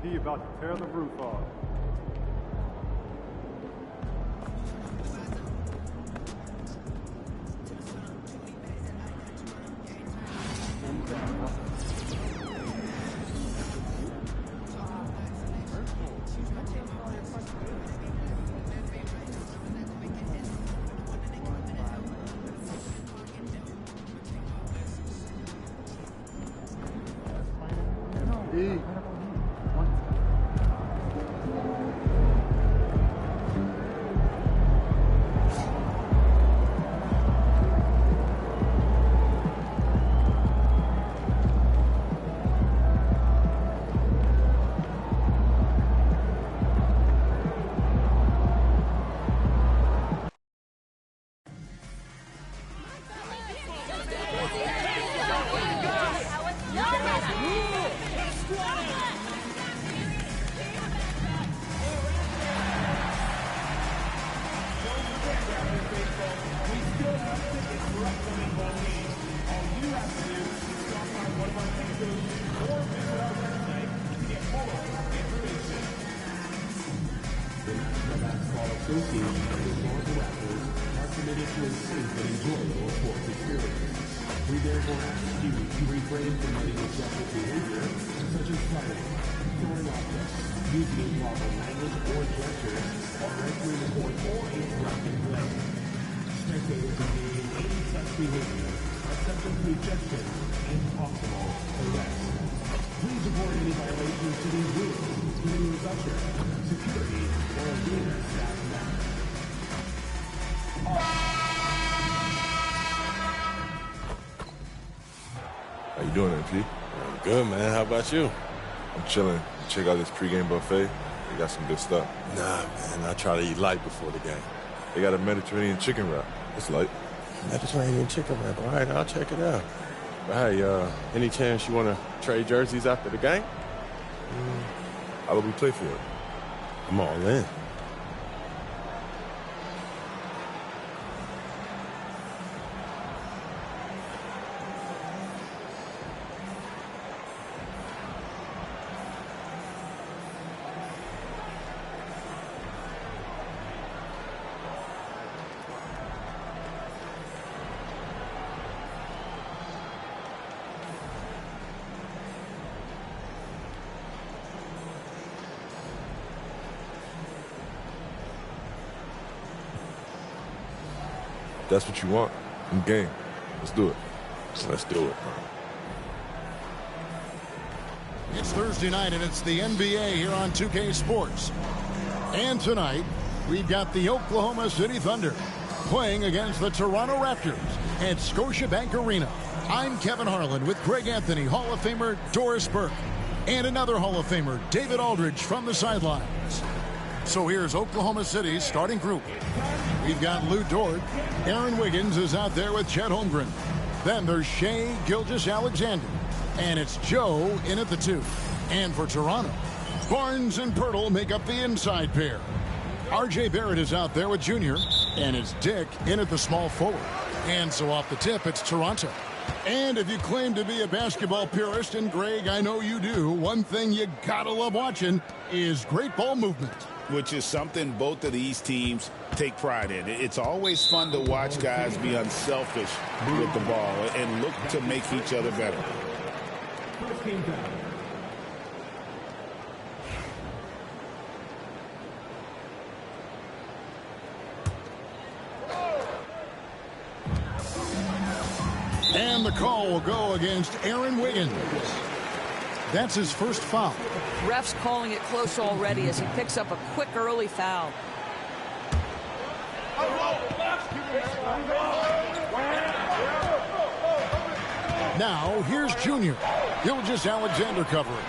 He about to tear the roof off. How you doing, MP? I'm good, man. How about you? I'm chilling. Check out this pregame buffet. They got some good stuff. Nah, man. I try to eat light before the game. They got a Mediterranean chicken wrap. It's light. Mediterranean chicken wrap. All right, I'll check it out. But hey, any chance you want to trade jerseys after the game? How do we play for it? I'm all in. That's what you want. I'm game. Let's do it. Let's do it. It's Thursday night, and it's the NBA here on 2K Sports. And tonight, we've got the Oklahoma City Thunder playing against the Toronto Raptors at Scotiabank Arena. I'm Kevin Harlan with Greg Anthony, Hall of Famer Doris Burke, and another Hall of Famer, David Aldridge, from the sidelines. So here's Oklahoma City's starting group. We've got Lou Dort. Aaron Wiggins is out there with Chet Holmgren. Then there's Shai Gilgeous-Alexander. And it's Joe in at the 2. And for Toronto, Barnes and Poeltl make up the inside pair. R.J. Barrett is out there with Junior. And it's Dick in at the small forward. And so off the tip, it's Toronto. And if you claim to be a basketball purist, and Greg, I know you do, one thing you gotta love watching is great ball movement. Which is something both of these teams take pride in. It's always fun to watch guys be unselfish with the ball and look to make each other better. And the call will go against Aaron Wiggins. That's his first foul. Ref's calling it close already as he picks up a quick early foul. Now, here's Junior. Gilgeous-Alexander covering.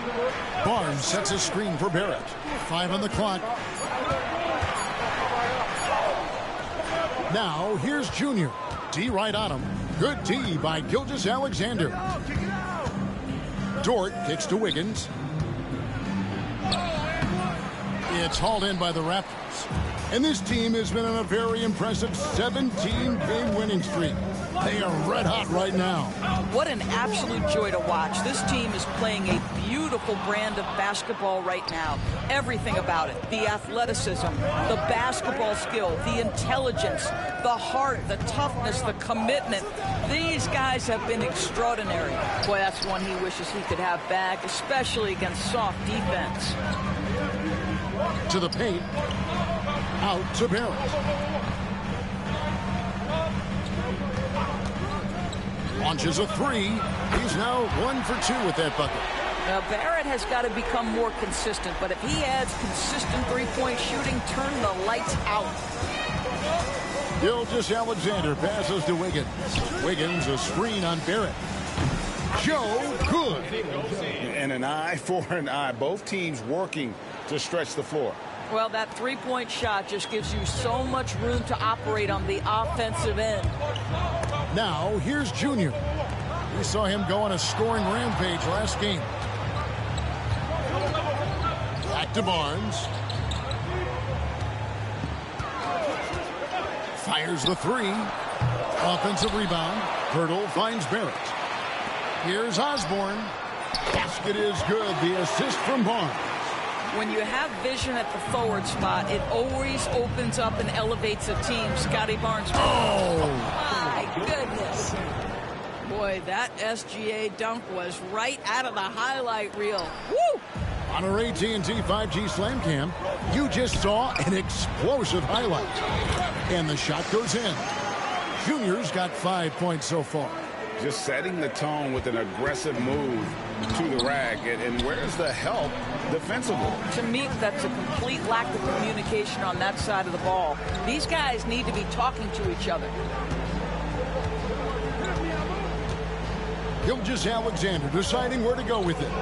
Barnes sets a screen for Barrett. 5 on the clock. Now, here's Junior. D right on him. Good D by Gilgeous-Alexander. Dort kicks to Wiggins. It's hauled in by the Raptors. And this team has been on a very impressive 17-game winning streak. They are red hot right now. What an absolute joy to watch. This team is playing a beautiful brand of basketball right now. Everything about it. The athleticism, the basketball skill, the intelligence, the heart, the toughness, the commitment. These guys have been extraordinary. Boy, that's one he wishes he could have back, especially against soft defense. To the paint. Out to Barrett. Launches a three. He's now 1 for 2 with that bucket. Now, Barrett has got to become more consistent, but if he adds consistent three-point shooting, turn the lights out. Gilgeous-Alexander passes to Wiggins. Wiggins a screen on Barrett. Joe good. And an eye for an eye. Both teams working to stretch the floor. Well, that three-point shot just gives you so much room to operate on the offensive end. Now, here's Junior. We saw him go on a scoring rampage last game. Back to Barnes. Fires the three. Offensive rebound. Hurdle finds Barrett. Here's Osborne. Basket is good. The assist from Barnes. When you have vision at the forward spot, it always opens up and elevates a team. Scotty Barnes. Oh! My goodness. Boy, that SGA dunk was right out of the highlight reel. Woo! On our AT&T 5G Slam Cam, you just saw an explosive highlight. And the shot goes in. Junior's got 5 points so far. Just setting the tone with an aggressive move to the rack. And where's the help defensively? To me, that's a complete lack of communication on that side of the ball. These guys need to be talking to each other. Gilgeous-Alexander deciding where to go with it.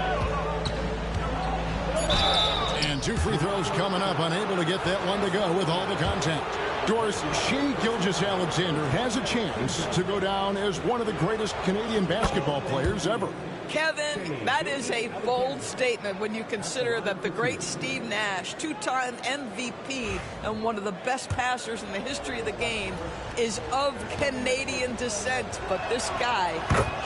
And 2 free throws coming up, unable to get that one to go with all the contact. Doris, Shai Gilgeous-Alexander has a chance to go down as one of the greatest Canadian basketball players ever. Kevin, that is a bold statement when you consider that the great Steve Nash, two-time MVP and one of the best passers in the history of the game, is of Canadian descent. But this guy,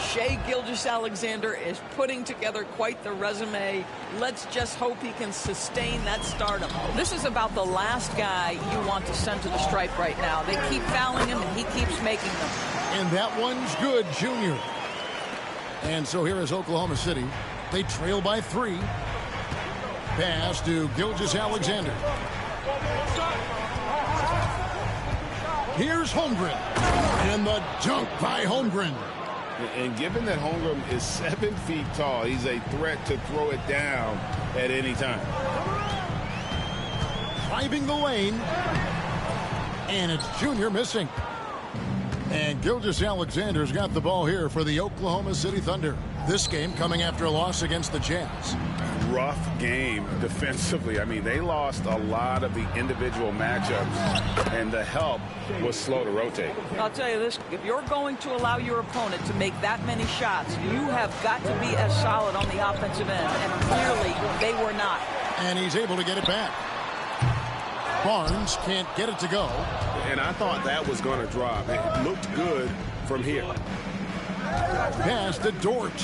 Shai Gilgeous-Alexander, is putting together quite the resume. Let's just hope he can sustain that stardom. This is about the last guy you want to send to the stripe right now. They keep fouling him, and he keeps making them. And that one's good, Junior. And so here is Oklahoma City. They trail by 3. Pass to Gilgeous-Alexander. Here's Holmgren. And the dunk by Holmgren. And given that Holmgren is 7 feet tall, he's a threat to throw it down at any time. Driving the lane. And it's Junior missing. And Gilgeous-Alexander's got the ball here for the Oklahoma City Thunder. This game coming after a loss against the Jazz. Rough game defensively. I mean, they lost a lot of the individual matchups, and the help was slow to rotate. I'll tell you this, if you're going to allow your opponent to make that many shots, you have got to be as solid on the offensive end, and clearly they were not. And he's able to get it back. Barnes can't get it to go. And I thought that was going to drop. It looked good from here. Pass to Dort.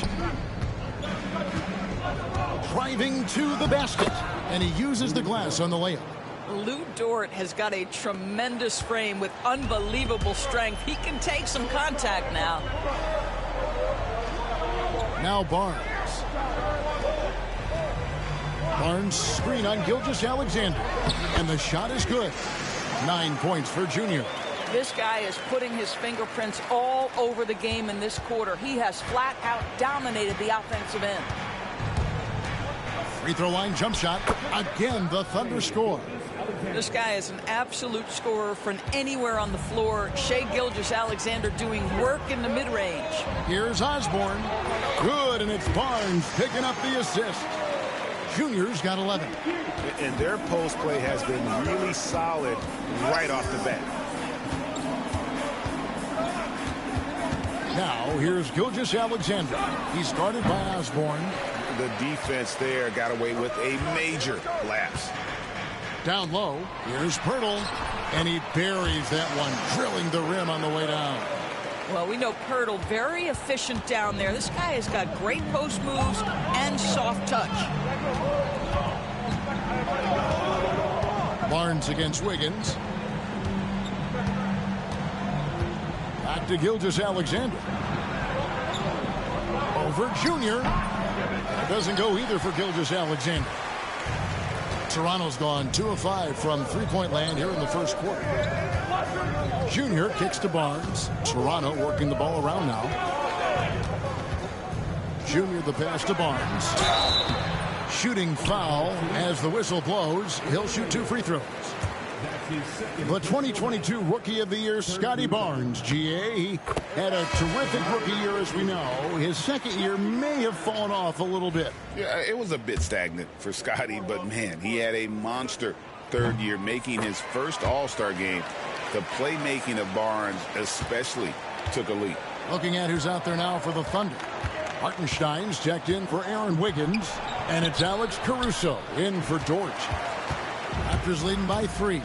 Driving to the basket. And he uses the glass on the layup. Lou Dort has got a tremendous frame with unbelievable strength. He can take some contact now. Now Barnes. Barnes screen on Gilgeous-Alexander. And the shot is good. 9 points for Junior. This guy is putting his fingerprints all over the game in this quarter. He has flat out dominated the offensive end. Free throw line jump shot. Again, the Thunder score. This guy is an absolute scorer from anywhere on the floor. Shai Gilgeous-Alexander doing work in the mid-range. Here's Osborne. Good, and it's Barnes picking up the assist. Junior's got 11. And their post play has been really solid right off the bat. Now, here's Gilgeous-Alexander. He's guarded by Osborne. The defense there got away with a major lapse. Down low, here's Pirtle. And he buries that one, drilling the rim on the way down. Well, we know Pirtle, very efficient down there. This guy has got great post moves and soft touch. Barnes against Wiggins. Back to Gilgeous-Alexander. Over Junior. That doesn't go either for Gilgeous-Alexander. Toronto's gone 2 of 5 from three-point land here in the first quarter. Junior kicks to Barnes. Toronto working the ball around now. Junior the pass to Barnes. Shooting foul as the whistle blows. He'll shoot 2 free throws. The 2022 Rookie of the Year, Scotty Barnes, GA. He had a terrific rookie year, as we know. His second year may have fallen off a little bit. Yeah, it was a bit stagnant for Scotty, but man, he had a monster third year, making his first All-Star game. The playmaking of Barnes especially took a leap. Looking at who's out there now for the Thunder. Hartenstein's checked in for Aaron Wiggins, and it's Alex Caruso in for Dort. Raptors leading by 3.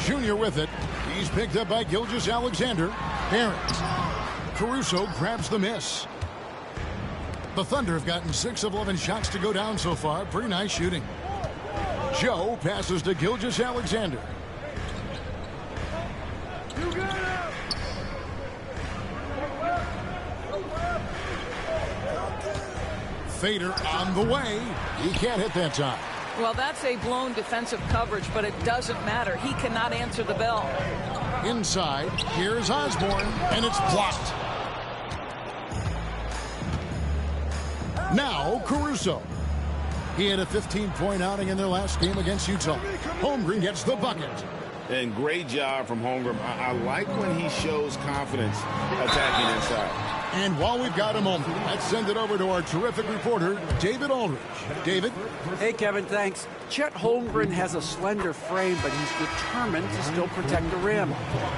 Junior with it. He's picked up by Gilgeous-Alexander. Barnes. Caruso grabs the miss. The Thunder have gotten 6 of 11 shots to go down so far. Pretty nice shooting. Joe passes to Gilgeous-Alexander. Fader on the way. He can't hit that time. Well, that's a blown defensive coverage, but it doesn't matter. He cannot answer the bell. Inside, here's Osborne, and it's blocked. Now, Caruso. He had a 15-point outing in their last game against Utah. Holmgren gets the bucket. And great job from Holmgren. I like when he shows confidence attacking inside. And while we've got a moment, let's send it over to our terrific reporter, David Aldridge. David? Hey, Kevin, thanks. Chet Holmgren has a slender frame, but he's determined to still protect the rim.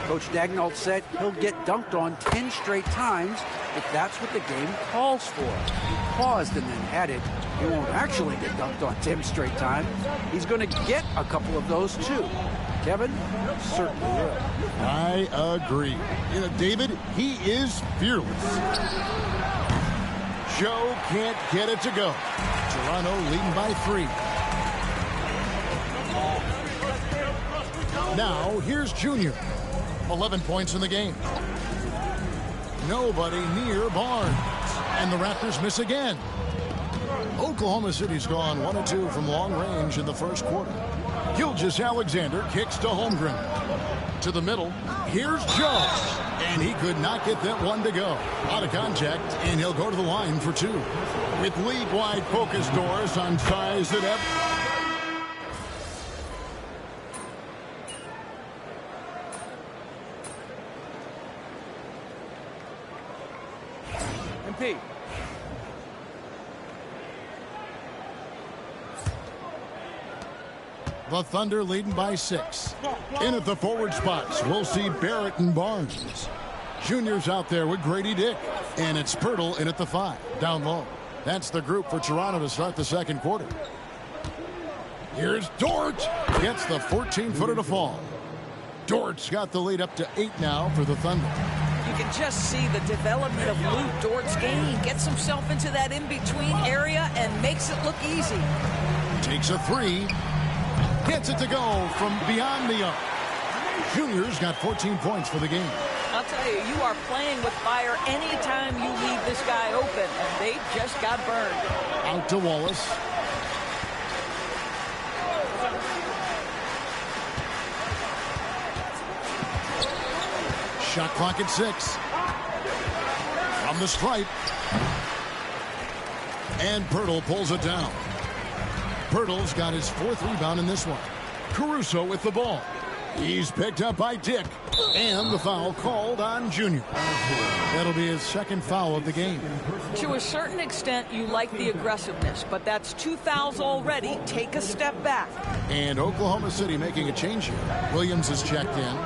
Coach Daigneault said he'll get dunked on 10 straight times if that's what the game calls for. He paused and then added, he won't actually get dunked on 10 straight times. He's going to get a couple of those, too. Kevin certainly will. I agree. You know, David, he is fearless. Joe can't get it to go. Toronto leading by 3. Now, here's Junior. 11 points in the game. Nobody near Barnes. And the Raptors miss again. Oklahoma City's gone 1 of 2 from long range in the first quarter. Gilgeous-Alexander kicks to Holmgren. To the middle. Here's Joe. And he could not get that one to go. Out of contact, and he'll go to the line for 2. With league-wide focus doors on size and effort. MP. The Thunder leading by 6. In at the forward spots, we'll see Barrett and Barnes. Junior's out there with Grady Dick. And it's Pirtle in at the 5, down low. That's the group for Toronto to start the second quarter. Here's Dort. Gets the 14-footer to fall. Dort's got the lead up to 8 now for the Thunder. You can just see the development of Lou Dort's game. He gets himself into that in-between area and makes it look easy. Takes a 3. Gets it to go from beyond the arc. Junior's got 14 points for the game. I'll tell you, you are playing with fire anytime you leave this guy open, and they just got burned. Out to Wallace. Shot clock at 6. From the stripe. And Pirtle pulls it down. Pirtle's got his 4th rebound in this one. Caruso with the ball. He's picked up by Dick. And the foul called on Junior. That'll be his 2nd foul of the game. To a certain extent, you like the aggressiveness, but that's 2 fouls already. Take a step back. And Oklahoma City making a change here. Williams is checked in.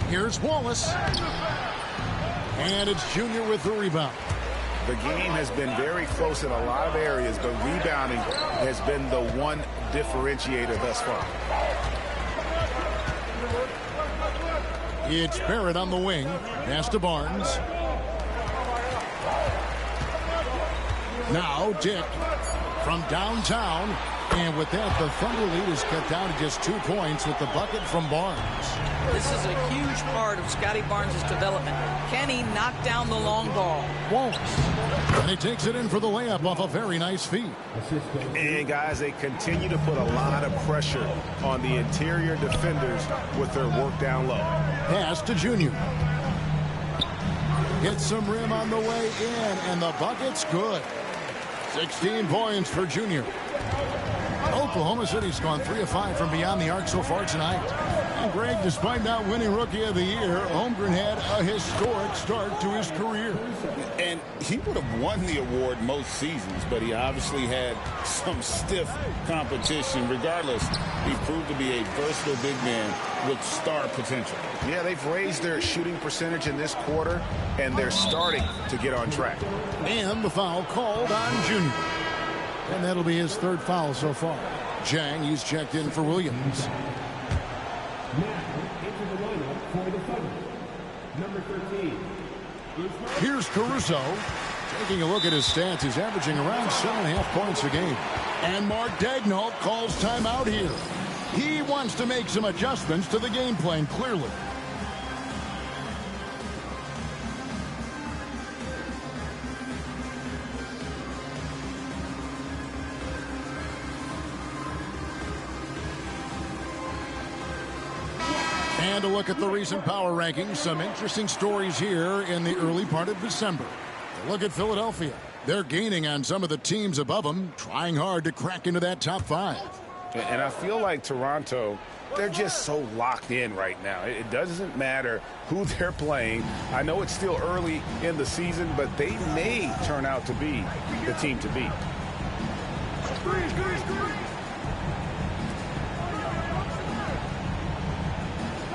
Here's Wallace. And it's Junior with the rebound. The game has been very close in a lot of areas, but rebounding has been the one differentiator thus far. It's Barrett on the wing. Pass to Barnes. Now Dick from downtown. And with that, the Thunder lead is cut down to just 2 points with the bucket from Barnes. This is a huge part of Scotty Barnes' development. Can he knock down the long ball? Won't. And he takes it in for the layup off a very nice feed. And guys, they continue to put a lot of pressure on the interior defenders with their work down low. Pass to Junior. Gets some rim on the way in, and the bucket's good. 16 points for Junior. Oklahoma City's gone 3 of 5 from beyond the arc so far tonight. And Greg, despite not winning Rookie of the Year, Holmgren had a historic start to his career. And he would have won the award most seasons, but he obviously had some stiff competition. Regardless, he proved to be a versatile big man with star potential. Yeah, they've raised their shooting percentage in this quarter, and they're starting to get on track. And the foul called on Junior. And that'll be his 3rd foul so far. Jang, he's checked in for Williams. Here's Caruso. Taking a look at his stats, he's averaging around 7.5 points a game. And Mark Daigneault calls timeout here. He wants to make some adjustments to the game plan, clearly. And a look at the recent power rankings. Some interesting stories here in the early part of December. Look at Philadelphia. They're gaining on some of the teams above them, trying hard to crack into that top 5. And I feel like Toronto, they're just so locked in right now. It doesn't matter who they're playing. I know it's still early in the season, but they may turn out to be the team to beat.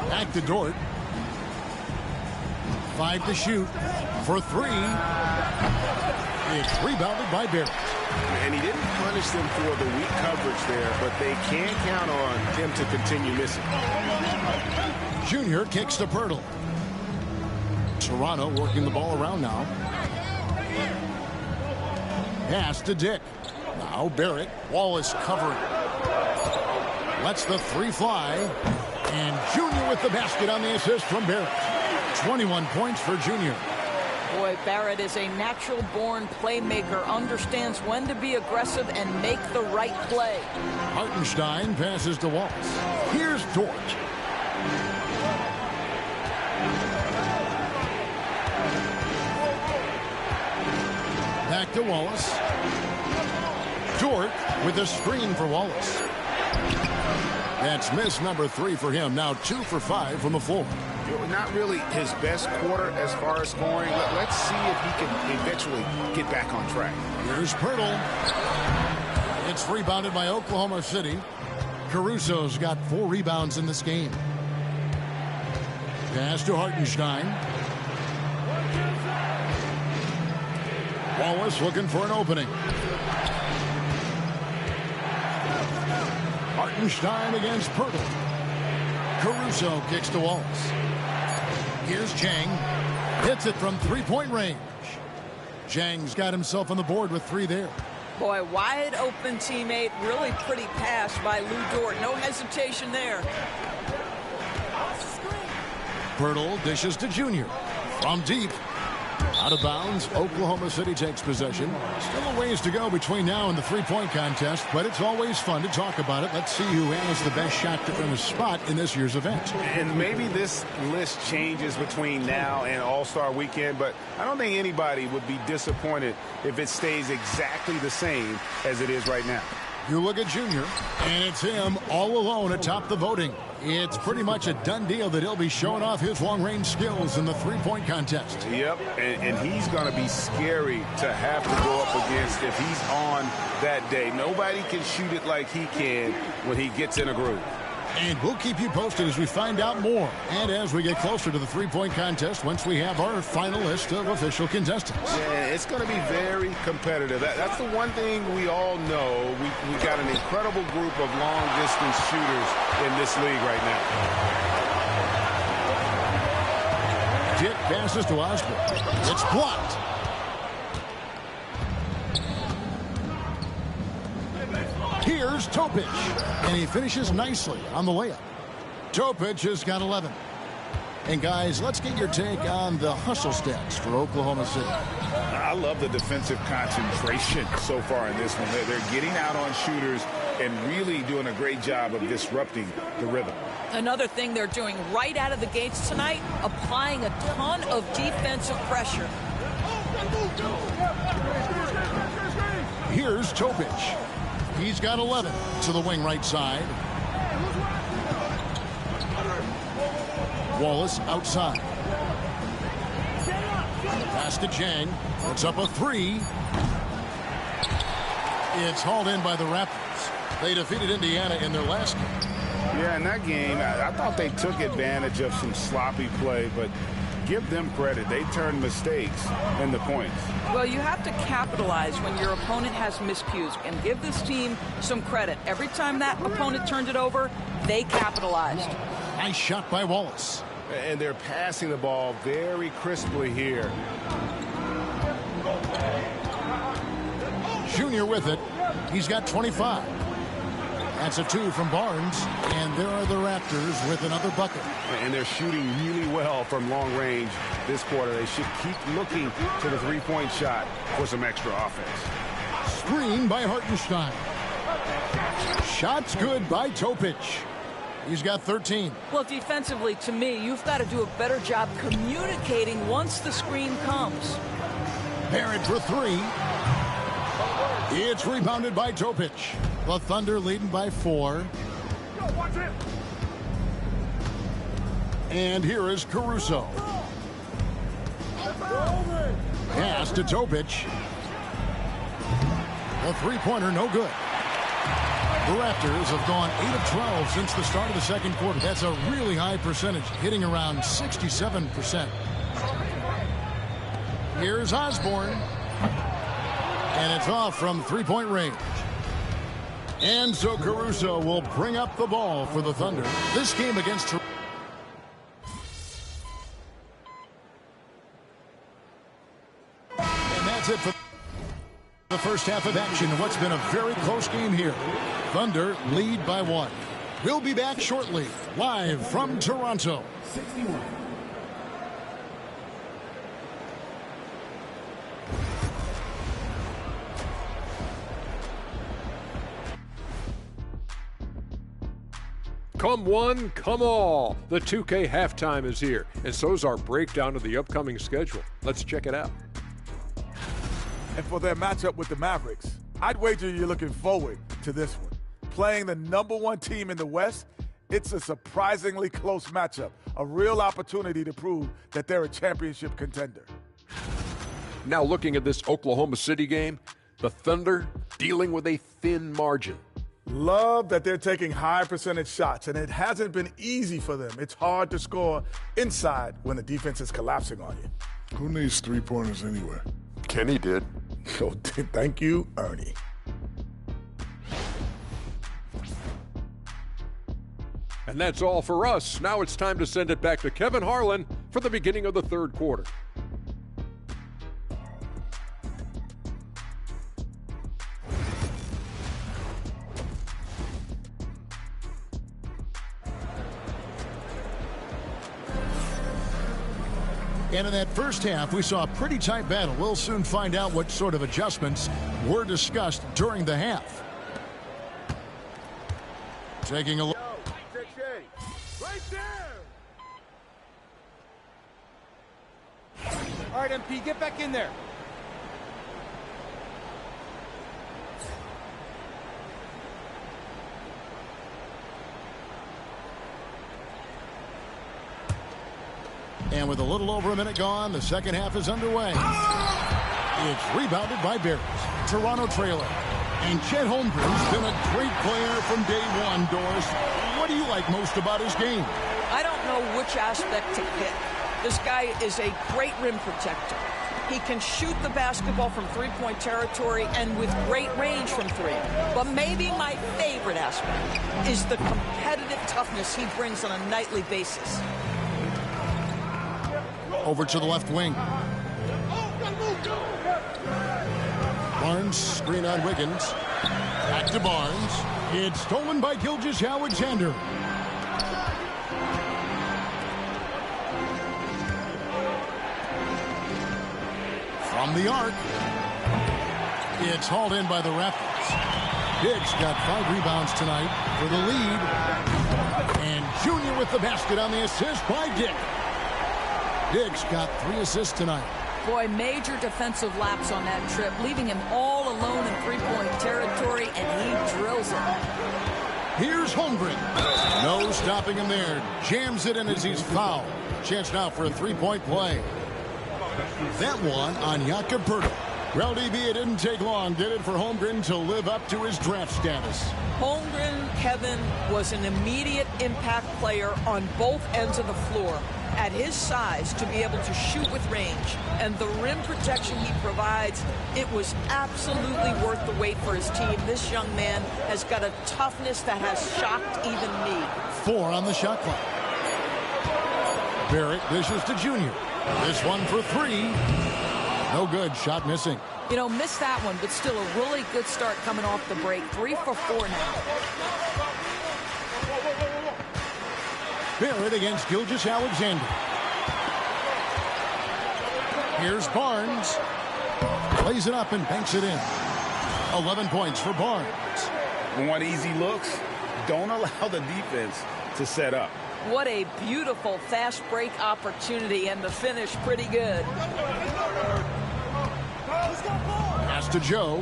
Back to Dort. 5 to shoot for 3. It's rebounded by Barrett. And he didn't punish them for the weak coverage there, but they can count on him to continue missing. Junior kicks to Pirtle. Toronto working the ball around now. Pass to Dick. Now Barrett. Wallace covering. Lets the 3 fly. And Junior with the basket on the assist from Barrett. 21 points for Junior. Boy, Barrett is a natural-born playmaker, understands when to be aggressive and make the right play. Hartenstein passes to Wallace. Here's Dort. Back to Wallace. Dort with a screen for Wallace. That's miss number 3 for him. Now 2 for 5 from the floor. Not really his best quarter as far as scoring. Let's see if he can eventually get back on track. Here's Pirtle. It's rebounded by Oklahoma City. Caruso's got 4 rebounds in this game. Pass to Hartenstein. Wallace looking for an opening. Hartenstein against Pirtle. Caruso kicks to Wallace. Here's Jang. Hits it from 3-point range. Jang's got himself on the board with 3 there. Boy, wide open teammate. Really pretty pass by Lou Dort. No hesitation there. Pirtle dishes to Junior. From deep. Out of bounds. Oklahoma City takes possession. Still a ways to go between now and the 3-point contest, but it's always fun to talk about it. Let's see who has the best shot to earn a spot in this year's event. And maybe this list changes between now and All-Star Weekend, but I don't think anybody would be disappointed if it stays exactly the same as it is right now. You look at Junior, and it's him all alone atop the voting. It's pretty much a done deal that he'll be showing off his long-range skills in the 3-point contest. Yep, and he's going to be scary to have to go up against if he's on that day. Nobody can shoot it like he can when he gets in a groove. And we'll keep you posted as we find out more. And as we get closer to the 3-point contest, once we have our final list of official contestants. Yeah, it's going to be very competitive. That's the one thing we all know. We've got an incredible group of long-distance shooters in this league right now. Dick passes to Osborne. It's blocked. Here's Topic, and he finishes nicely on the layup. Topic has got 11. And guys, let's get your take on the hustle stats for Oklahoma City. I love the defensive concentration so far in this one. They're getting out on shooters and really doing a great job of disrupting the rhythm. Another thing they're doing right out of the gates tonight, applying a ton of defensive pressure. Here's Topic. He's got 11 to the wing right side. Wallace outside. Pass to Jang. Puts up a three. It's hauled in by the Raptors. They defeated Indiana in their last game. Yeah, in that game, I thought they took advantage of some sloppy play, but give them credit. They turned mistakes into points. Well, you have to capitalize when your opponent has miscues, and give this team some credit. Every time that opponent turned it over, they capitalized. Nice shot by Wallace. And they're passing the ball very crisply here. Junior with it. He's got 25. That's a 2 from Barnes. And there are the Raptors with another bucket. And they're shooting really well from long range this quarter. They should keep looking to the three-point shot for some extra offense. Screen by Hartenstein. Shot's good by Topic. He's got 13. Well, defensively, to me, you've got to do a better job communicating once the screen comes. Barrett for 3. It's rebounded by Topic. The Thunder leading by 4. And here is Caruso. Pass to Topic. The three-pointer, no good. The Raptors have gone 8 of 12 since the start of the second quarter. That's a really high percentage, hitting around 67%. Here's Osborne. And it's off from three-point range. And so Caruso will bring up the ball for the Thunder. This game against Toronto. And that's it for the first half of action in what's been a very close game here. Thunder lead by 1. We'll be back shortly, live from Toronto. 61. Come one, come all. The 2K halftime is here, and so's our breakdown of the upcoming schedule. Let's check it out. And for their matchup with the Mavericks, I'd wager you're looking forward to this one. Playing the #1 team in the West, it's a surprisingly close matchup, a real opportunity to prove that they're a championship contender. Now looking at this Oklahoma City game, the Thunder dealing with a thin margin. Love that they're taking high percentage shots, and it hasn't been easy for them. It's hard to score inside when the defense is collapsing on you. Who needs three-pointers anyway? Kenny did. Oh, thank you, Ernie. And that's all for us. Now it's time to send it back to Kevin Harlan for the beginning of the third quarter. And in that first half, we saw a pretty tight battle. We'll soon find out what sort of adjustments were discussed during the half. Taking a look. Right there! All right, MP, get back in there. And with a little over a minute gone, the second half is underway. It's rebounded by Barrett. Toronto trailer. And Chet Holmgren's been a great player from day one, Doris. What do you like most about his game? I don't know which aspect to pick. This guy is a great rim protector. He can shoot the basketball from three-point territory and with great range from three. But maybe my favorite aspect is the competitive toughness he brings on a nightly basis. Over to the left wing. Barnes, screen on Wiggins. Back to Barnes. It's stolen by Gilgeous-Alexander. From the arc. It's hauled in by the Raptors. Higgs got 5 rebounds tonight for the lead. And Junior with the basket on the assist by Dick. Higgs got 3 assists tonight. Boy, major defensive lapse on that trip, leaving him all alone in three-point territory, and he drills it. Here's Holmgren. No stopping him there. Jams it in as he's fouled. Chance now for a three-point play. That one on Jakob Poeltl. Well, DB, it didn't take long, did it, for Holmgren to live up to his draft status? Holmgren, Kevin, was an immediate impact player on both ends of the floor. At his size, to be able to shoot with range and the rim protection he provides, it was absolutely worth the wait for his team. This young man has got a toughness that has shocked even me. 4 on the shot clock. Barrett dishes to Junior. This one for 3. No good. Shot missing. You know, missed that one, but still a really good start coming off the break. 3 for 4 now. Barrett against Gilgeous-Alexander. Here's Barnes. Plays it up and banks it in. 11 points for Barnes. Want easy looks? Don't allow the defense to set up. What a beautiful fast break opportunity, and the finish pretty good. Pass to Joe.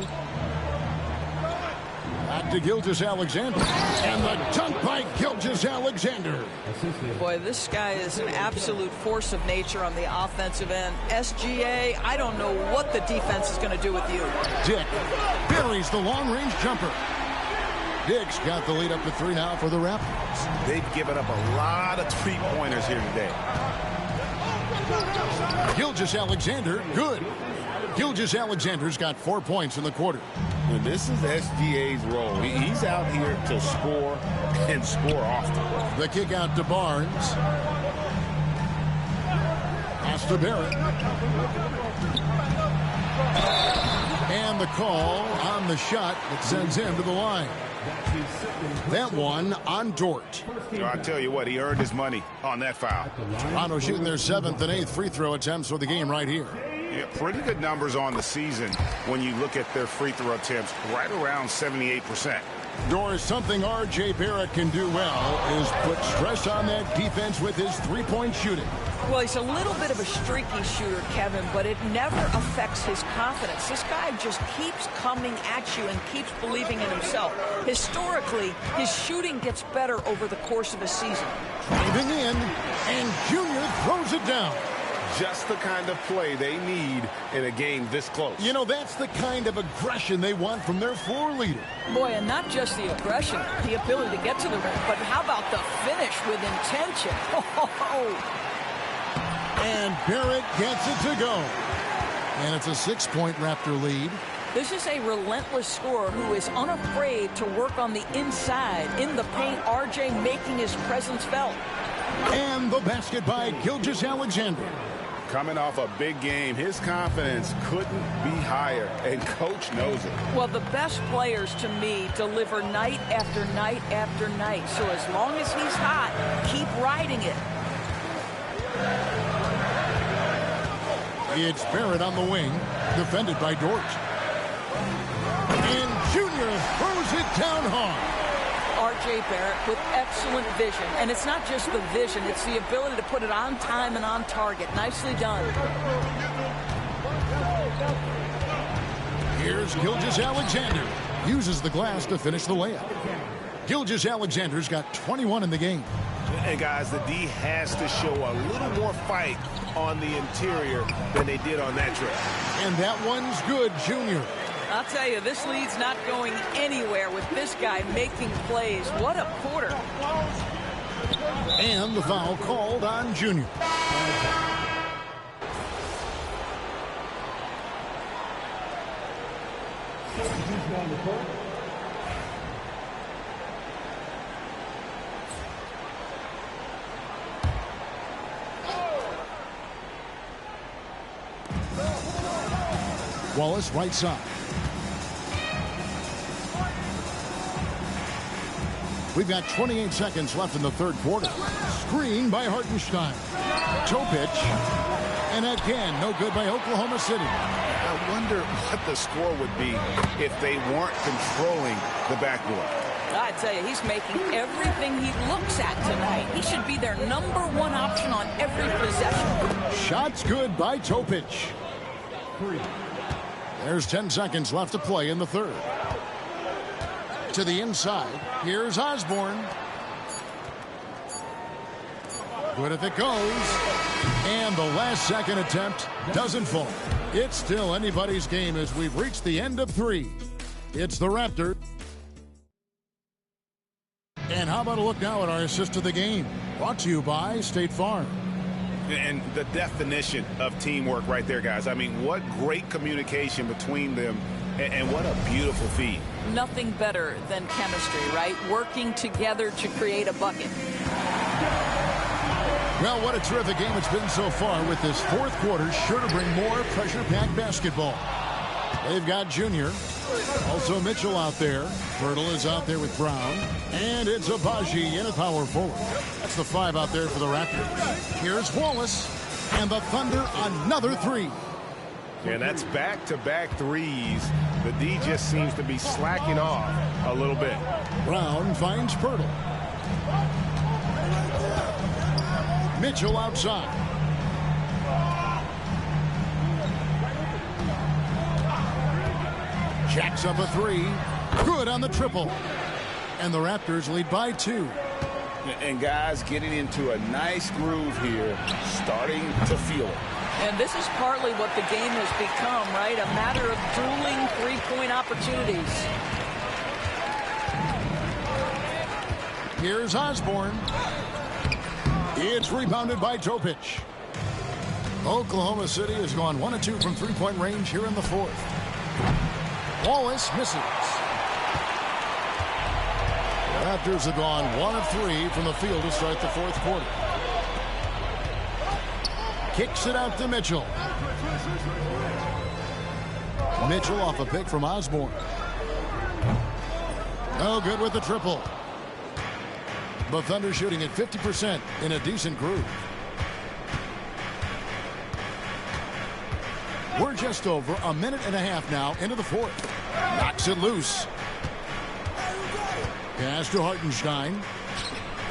Back to Gilgeous-Alexander. And the dunk by Gilgeous-Alexander. Boy, this guy is an absolute force of nature on the offensive end. SGA, I don't know what the defense is going to do with you. Dick buries the long-range jumper. Dick's got the lead up to 3 now for the Raptors. They've given up a lot of three-pointers here today. Gilgeous-Alexander, good. Gilgeous-Alexander's got 4 points in the quarter. And this is SGA's role. He's out here to score and score often. The kick out to Barnes. Pass to Barrett. And the call on the shot that sends him to the line. That one on Dort. I tell you what, he earned his money on that foul. Toronto shooting their 7th and 8th free throw attempts for the game right here. Yeah, pretty good numbers on the season when you look at their free throw attempts, right around 78%. Doris, something R.J. Barrett can do well is put stress on that defense with his three-point shooting. Well, he's a little bit of a streaky shooter, Kevin, but it never affects his confidence. This guy just keeps coming at you and keeps believing in himself. Historically, his shooting gets better over the course of a season. Driving in, and Junior throws it down. Just the kind of play they need in a game this close. You know, that's the kind of aggression they want from their floor leader. Boy, and not just the aggression, the ability to get to the rim, but how about the finish with intention? And Barrett gets it to go. And it's a 6-point Raptor lead. This is a relentless scorer who is unafraid to work on the inside. In the paint, RJ making his presence felt. And the basket by Gilgeous-Alexander. Coming off a big game, his confidence couldn't be higher, and coach knows it. Well, the best players, to me, deliver night after night after night. So as long as he's hot, keep riding it. It's Barrett on the wing, defended by Dort. And Junior throws it down hard. R.J. Barrett with excellent vision. And it's not just the vision, it's the ability to put it on time and on target. Nicely done. Here's Gilgeous-Alexander. Uses the glass to finish the layup. Gilgeous-Alexander's got 21 in the game. And guys, the D has to show a little more fight on the interior than they did on that trip. And that one's good, Junior. I'll tell you, this lead's not going anywhere with this guy making plays. What a quarter. And the foul called on Junior. Wallace, right side. We've got 28 seconds left in the third quarter. Screen by Hartenstein. Toe pitch. And again, no good by Oklahoma City. I wonder what the score would be if they weren't controlling the backboard. I tell you, he's making everything he looks at tonight. He should be their #1 option on every possession. Shots good by Topich. There's 10 seconds left to play in the third. To the inside. Here's Osborne. Good if it goes. And the last second attempt doesn't fall. It's still anybody's game as we've reached the end of 3. It's the Raptors. And how about a look now at our assist of the game? Brought to you by State Farm. And the definition of teamwork right there, guys. I mean, what great communication between them, and what a beautiful feed. Nothing better than chemistry, right? Working together to create a bucket. Well, what a terrific game it's been so far, with this fourth quarter sure to bring more pressure-packed basketball. They've got Junior, also Mitchell out there. Bertle is out there with Brown. And it's Abaji in a power forward. That's the 5 out there for the Raptors. Here's Wallace. And the Thunder another 3. And that's back-to-back threes. The D just seems to be slacking off a little bit. Brown finds Bertle. Mitchell outside. Jacks up a 3. Good on the triple. And the Raptors lead by 2. And guys getting into a nice groove here, starting to feel it. And this is partly what the game has become, right? A matter of dueling three-point opportunities. Here's Osborne. It's rebounded by Topich. Oklahoma City has gone 1 of 2 from three-point range here in the fourth. Wallace misses. The Raptors have gone 1 of 3 from the field to start the fourth quarter. Kicks it out to Mitchell. Mitchell off a pick from Osborne. No good with the triple. The Thunder shooting at 50% in a decent groove. We're just over a minute and a half now into the fourth. Knocks it loose. Pass to Hartenstein.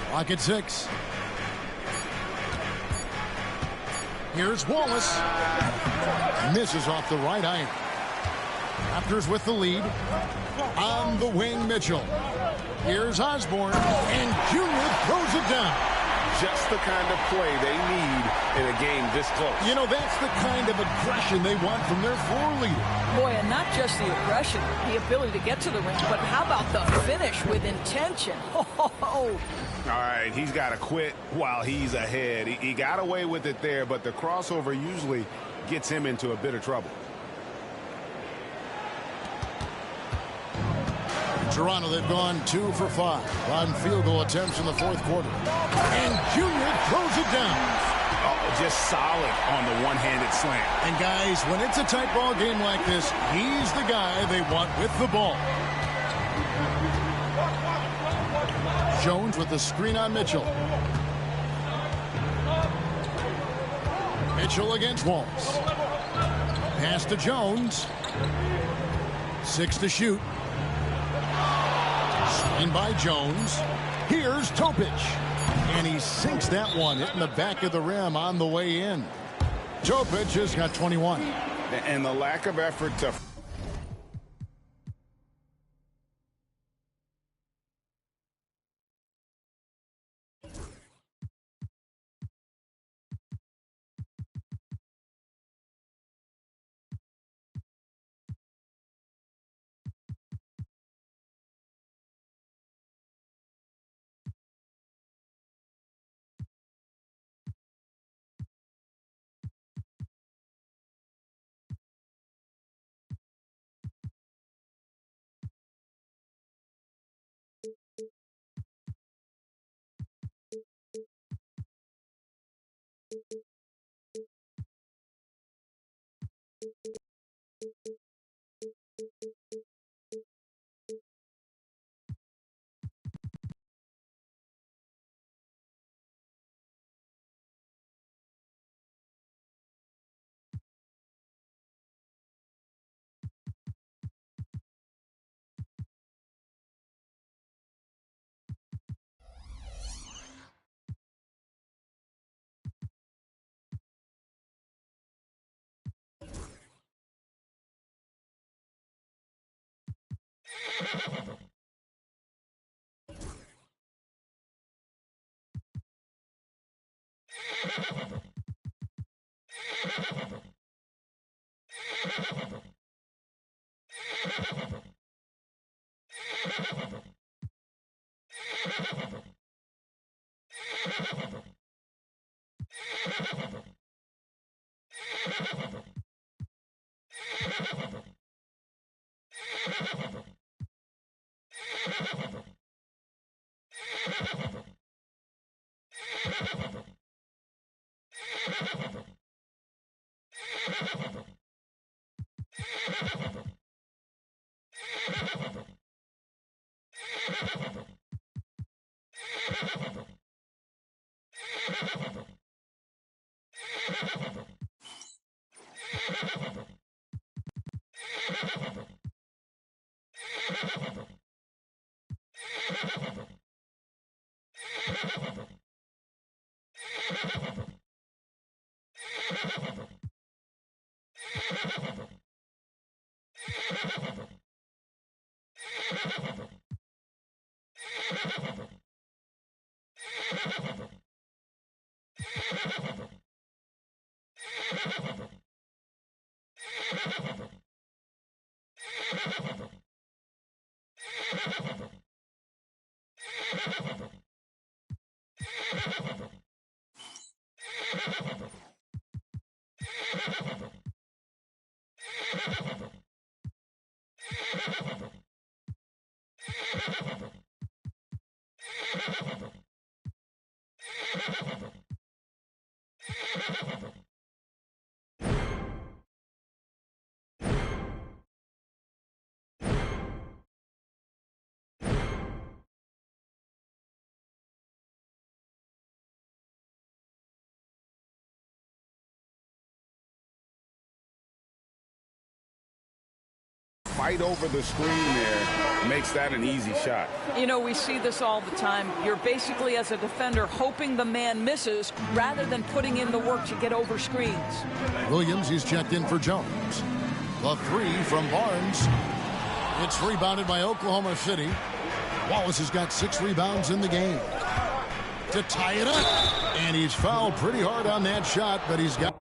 Clock at 6. Here's Wallace. Misses off the right iron. Raptors with the lead. On the wing, Mitchell. Here's Osborne. And Junior throws it down. Just the kind of play they need in a game this close. You know, that's the kind of aggression they want from their floor leader. Boy, and not just the aggression, the ability to get to the rim, but how about the finish with intention? Oh. All right, he's got to quit while he's ahead. He got away with it there, but the crossover usually gets him into a bit of trouble. Toronto, they've gone 2 for 5 on field goal attempts in the fourth quarter. And Junior throws it down. Oh, just solid on the one-handed slam. And guys, when it's a tight ball game like this, he's the guy they want with the ball. Jones with the screen on Mitchell. Mitchell against Wallace. Pass to Jones. 6 to shoot. Screen by Jones. Here's Topich. And he sinks that one, hitting the back of the rim on the way in. Topich has got 21. And the lack of effort to Fight over the screen there makes that an easy shot. You know, we see this all the time. You're basically, as a defender, hoping the man misses rather than putting in the work to get over screens. Williams, he's checked in for Jones. The three from Barnes. It's rebounded by Oklahoma City. Wallace has got 6 rebounds in the game. To tie it up. And he's fouled pretty hard on that shot, but he's got